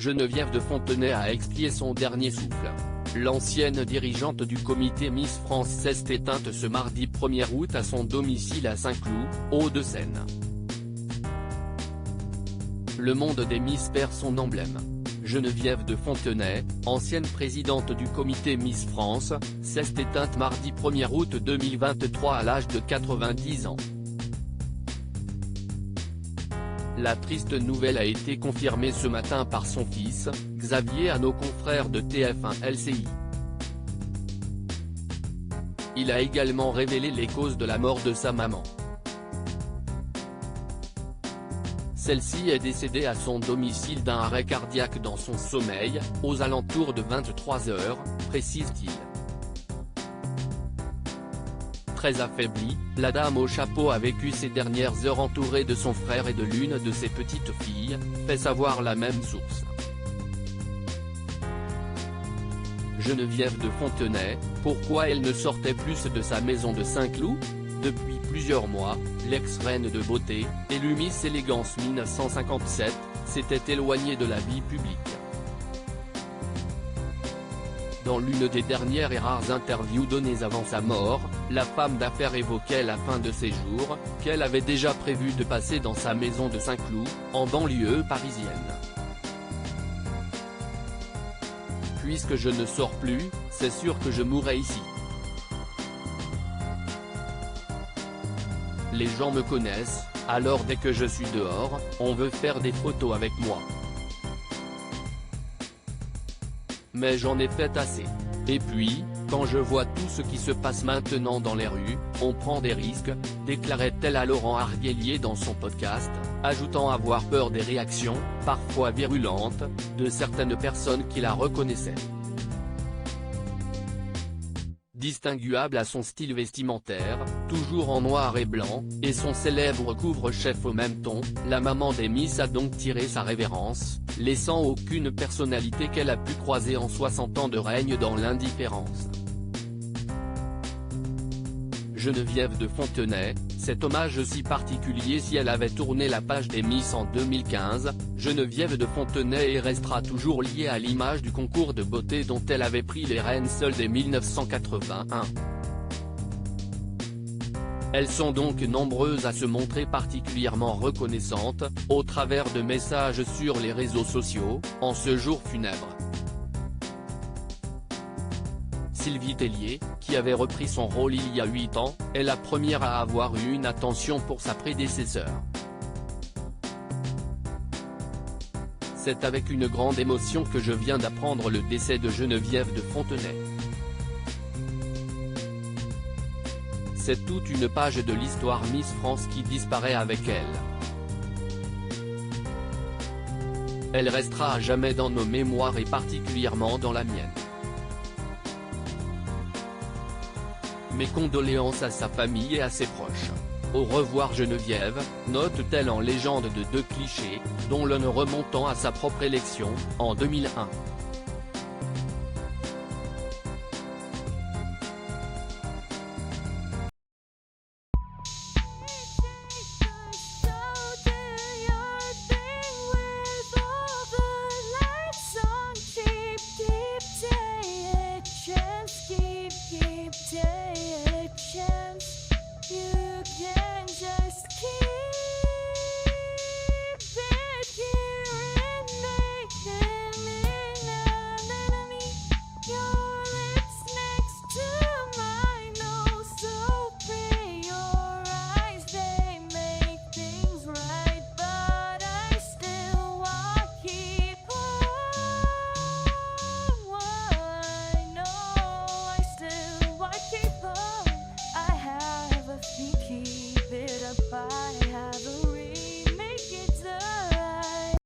Geneviève de Fontenay a expié son dernier souffle. L'ancienne dirigeante du comité Miss France s'est éteinte ce mardi 1er août à son domicile à Saint-Cloud, Hauts-de-Seine. Le monde des Miss perd son emblème. Geneviève de Fontenay, ancienne présidente du comité Miss France, s'est éteinte mardi 1er août 2023 à l'âge de 90 ans. La triste nouvelle a été confirmée ce matin par son fils, Xavier, à nos confrères de TF1 LCI. Il a également révélé les causes de la mort de sa maman. Celle-ci est décédée à son domicile d'un arrêt cardiaque dans son sommeil, aux alentours de 23 h, précise-t-il. Très affaiblie, la dame au chapeau a vécu ces dernières heures entourée de son frère et de l'une de ses petites filles, fait savoir la même source. Geneviève de Fontenay, pourquoi elle ne sortait plus de sa maison de Saint-Cloud? Depuis plusieurs mois, l'ex-reine de beauté, élue Miss Élégance 1957, s'était éloignée de la vie publique. Dans l'une des dernières et rares interviews données avant sa mort, la femme d'affaires évoquait la fin de ses jours, qu'elle avait déjà prévu de passer dans sa maison de Saint-Cloud, en banlieue parisienne. Puisque je ne sors plus, c'est sûr que je mourrai ici. Les gens me connaissent, alors dès que je suis dehors, on veut faire des photos avec moi. Mais j'en ai fait assez. Et puis, quand je vois tout ce qui se passe maintenant dans les rues, on prend des risques, déclarait-elle à Laurent Arguelier dans son podcast, ajoutant avoir peur des réactions, parfois virulentes, de certaines personnes qui la reconnaissaient. Distinguable à son style vestimentaire, toujours en noir et blanc, et son célèbre couvre-chef au même ton, la maman des Miss a donc tiré sa révérence, laissant aucune personnalité qu'elle a pu croiser en 60 ans de règne dans l'indifférence. Geneviève de Fontenay, cet hommage si particulier si elle avait tourné la page des Miss en 2015, Geneviève de Fontenay restera toujours liée à l'image du concours de beauté dont elle avait pris les rênes seule dès 1981. Elles sont donc nombreuses à se montrer particulièrement reconnaissantes, au travers de messages sur les réseaux sociaux, en ce jour funèbre. Sylvie Tellier, qui avait repris son rôle il y a 8 ans, est la première à avoir eu une attention pour sa prédécesseur. C'est avec une grande émotion que je viens d'apprendre le décès de Geneviève de Fontenay. C'est toute une page de l'histoire Miss France qui disparaît avec elle. Elle restera à jamais dans nos mémoires et particulièrement dans la mienne. Mes condoléances à sa famille et à ses proches. Au revoir Geneviève, note-t-elle en légende de deux clichés, dont l'un remontant à sa propre élection, en 2001.